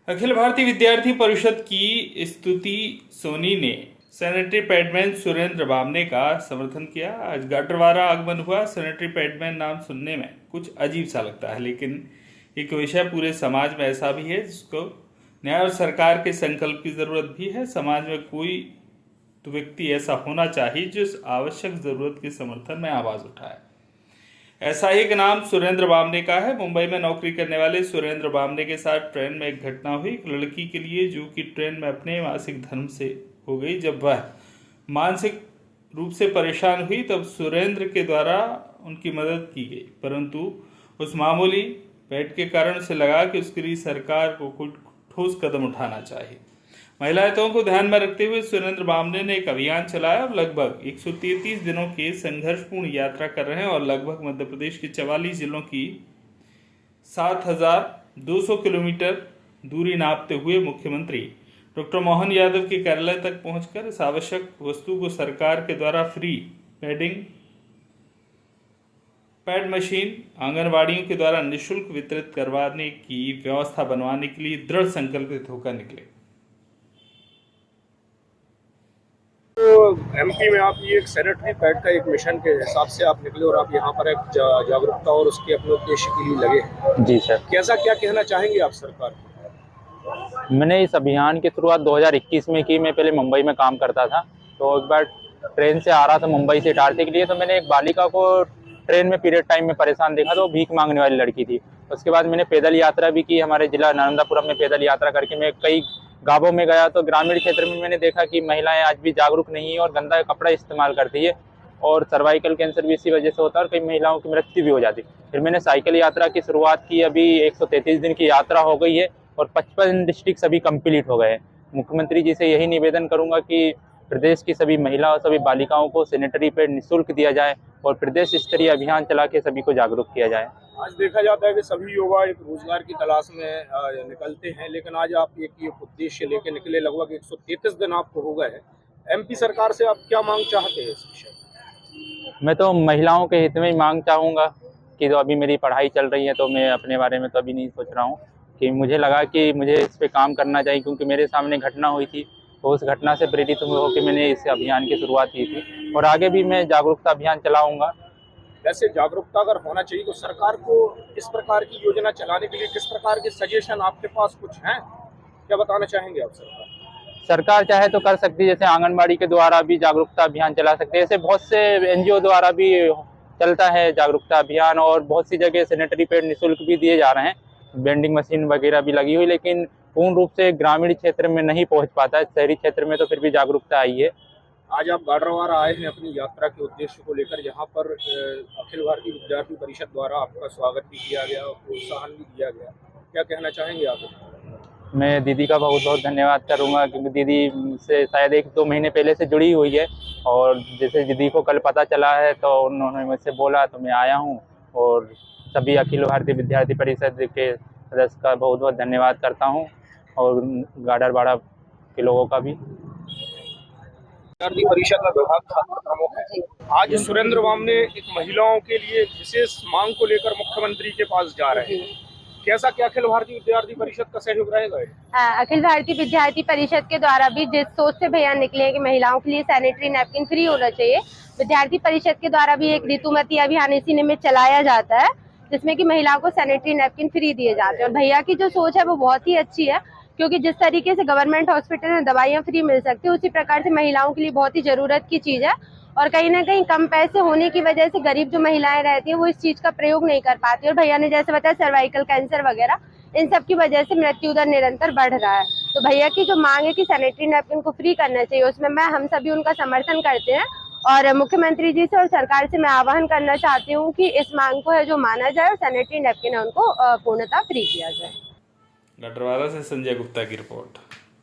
अखिल भारतीय विद्यार्थी परिषद की स्तुति सोनी ने सैनिटरी पैडमैन सुरेंद्र बामने का समर्थन किया। आज गाडरवारा आगमन हुआ। सैनिटरी पैडमैन नाम सुनने में कुछ अजीब सा लगता है, लेकिन एक विषय पूरे समाज में ऐसा भी है जिसको न्याय और सरकार के संकल्प की जरूरत भी है। समाज में कोई तो व्यक्ति ऐसा होना चाहिए जो इस आवश्यक जरूरत के समर्थन में आवाज उठाए। ऐसा ही एक नाम सुरेंद्र बामने का है। मुंबई में नौकरी करने वाले सुरेंद्र बामने के साथ ट्रेन में एक घटना हुई। एक लड़की के लिए जो कि ट्रेन में अपने मासिक धर्म से हो गई, जब वह मानसिक रूप से परेशान हुई तब सुरेंद्र के द्वारा उनकी मदद की गई, परंतु उस मामूली पेट के कारण उसे लगा कि उसके लिए सरकार को कुछ ठोस कदम उठाना चाहिए। महिला हितों को ध्यान में रखते हुए सुरेंद्र बामने ने एक अभियान चलाया और लगभग 133 दिनों की संघर्षपूर्ण यात्रा कर रहे हैं और लगभग मध्य प्रदेश के 44 जिलों की 7,200 किलोमीटर दूरी नापते हुए मुख्यमंत्री डॉक्टर मोहन यादव के कार्यालय तक पहुंचकर इस आवश्यक वस्तु को सरकार के द्वारा फ्री पैड मशीन आंगनवाड़ियों के द्वारा निःशुल्क वितरित करवाने की व्यवस्था बनवाने के लिए दृढ़ संकल्पित होकर निकले। एमपी में आप ये एक सैनिटरी पैड का एक मिशन के हिसाब से आप निकले और आप यहाँ पर एक जागरूकता और उसके अपने उद्देश्य के लिए लगे हैं। जी सर। कैसा क्या कहना चाहेंगे आप सरकार को? मैंने इस अभियान की शुरुआत 2021 में की। मैं पहले मुंबई में काम करता था, तो एक बार ट्रेन से आ रहा था मुंबई से इटारसी के लिए, तो मैंने एक बालिका को ट्रेन में पीरियड टाइम में परेशान देखा, तो भीख मांगने वाली लड़की थी। उसके बाद मैंने पैदल यात्रा भी की। हमारे जिला नालंदापुरम में पैदल यात्रा करके मैं कई गांवों में गया, तो ग्रामीण क्षेत्र में मैंने देखा कि महिलाएं आज भी जागरूक नहीं है और गंदा कपड़ा इस्तेमाल करती है, और सर्वाइकल कैंसर भी इसी वजह से होता है और कई महिलाओं की मृत्यु भी हो जाती है। फिर मैंने साइकिल यात्रा की शुरुआत की। अभी 133 दिन की यात्रा हो गई है और 55 डिस्ट्रिक्ट सभी कंप्लीट हो गए हैं। मुख्यमंत्री जी से यही निवेदन करूंगा कि प्रदेश की सभी महिला और सभी बालिकाओं को सैनिटरी पैड निःशुल्क दिया जाए और प्रदेश स्तरीय अभियान चला के सभी को जागरूक किया जाए। आज देखा जाता है कि सभी युवा एक रोजगार की तलाश में निकलते हैं, लेकिन आज आप एक उद्देश्य लेके निकले। लगभग 133 दिन आपको हो गए हैं। एमपी सरकार से आप क्या मांग चाहते हैं इस विषय में? मैं तो महिलाओं के हित में ही मांग चाहूँगा कि जो अभी मेरी पढ़ाई चल रही है, तो मैं अपने बारे में तो अभी नहीं सोच रहा हूँ, कि मुझे लगा कि मुझे इस पे काम करना चाहिए, क्योंकि मेरे सामने घटना हुई थी, तो उस घटना से प्रेरित होकर मैंने इस अभियान की शुरुआत की थी और आगे भी मैं जागरूकता अभियान चलाऊँगा। वैसे जागरूकता अगर होना चाहिए तो सरकार को इस प्रकार की योजना चलाने के लिए किस प्रकार के सजेशन आपके पास कुछ हैं, क्या बताना चाहेंगे आप? सरकार चाहे तो कर सकती है, जैसे आंगनबाड़ी के द्वारा भी जागरूकता अभियान चला सकते हैं। ऐसे बहुत से एनजीओ द्वारा भी चलता है जागरूकता अभियान, और बहुत सी जगह सैनिटरी पैड निःशुल्क भी दिए जा रहे हैं। वेंडिंग मशीन वगैरह भी लगी हुई, लेकिन पूर्ण रूप से ग्रामीण क्षेत्र में नहीं पहुंच पाता है। शहरी क्षेत्र में तो फिर भी जागरूकता आई है। आज आप गाडरवारा आए हैं अपनी यात्रा के उद्देश्य को लेकर, जहां पर अखिल भारतीय विद्यार्थी परिषद द्वारा आपका स्वागत भी किया गया और प्रोत्साहन भी दिया गया। क्या कहना चाहेंगे आप? मैं दीदी का बहुत बहुत धन्यवाद करूंगा, क्योंकि दीदी से शायद 1-2 महीने पहले से जुड़ी हुई है, और जैसे दीदी को कल पता चला है तो उन्होंने मुझसे बोला तो मैं आया हूं। और सभी अखिल भारतीय विद्यार्थी परिषद के सदस्य का बहुत बहुत धन्यवाद करता हूं, और गाडरवाड़ा के लोगों का भी। विद्यार्थी परिषद का विभाग छात्र प्रमुख है। आज सुरेंद्र बामने एक महिलाओं के लिए विशेष मांग को लेकर मुख्यमंत्री के पास जा रहे हैं। कैसा क्या अखिल भारतीय विद्यार्थी परिषद का सहयोग रहेगा? अखिल भारतीय विद्यार्थी परिषद के द्वारा भी जिस सोच से भैया निकले हैं कि महिलाओं के लिए सैनिटरी नैपकिन फ्री होना चाहिए, विद्यार्थी परिषद के द्वारा भी एक ऋतुमती अभियान इसी में चलाया जाता है, जिसमें कि महिलाओं को सैनिटरी नैपकिन फ्री दिए जाते हैं। और भैया की जो सोच है वो बहुत ही अच्छी है, क्योंकि जिस तरीके से गवर्नमेंट हॉस्पिटल में दवाइयाँ फ्री मिल सकती है, उसी प्रकार से महिलाओं के लिए बहुत ही जरूरत की चीज है। और कहीं ना कहीं कम पैसे होने की वजह से गरीब जो महिलाएं रहती हैं वो इस चीज का प्रयोग नहीं कर पाती, और भैया ने जैसे बताया सर्वाइकल कैंसर वगैरह, इन सब की वजह से मृत्यु दर निरंतर बढ़ रहा है। तो भैया की जो मांग है कि सैनिटरी नैपकिन को फ्री करना चाहिए, उसमें हम सभी उनका समर्थन करते हैं। और मुख्यमंत्री जी से और सरकार से मैं आह्वान करना चाहती हूँ कि इस मांग को है जो माना जाए और सैनिटरी नैपकिन है उनको पूर्णतः फ्री किया जाए। गाडरवारा से संजय गुप्ता की रिपोर्ट।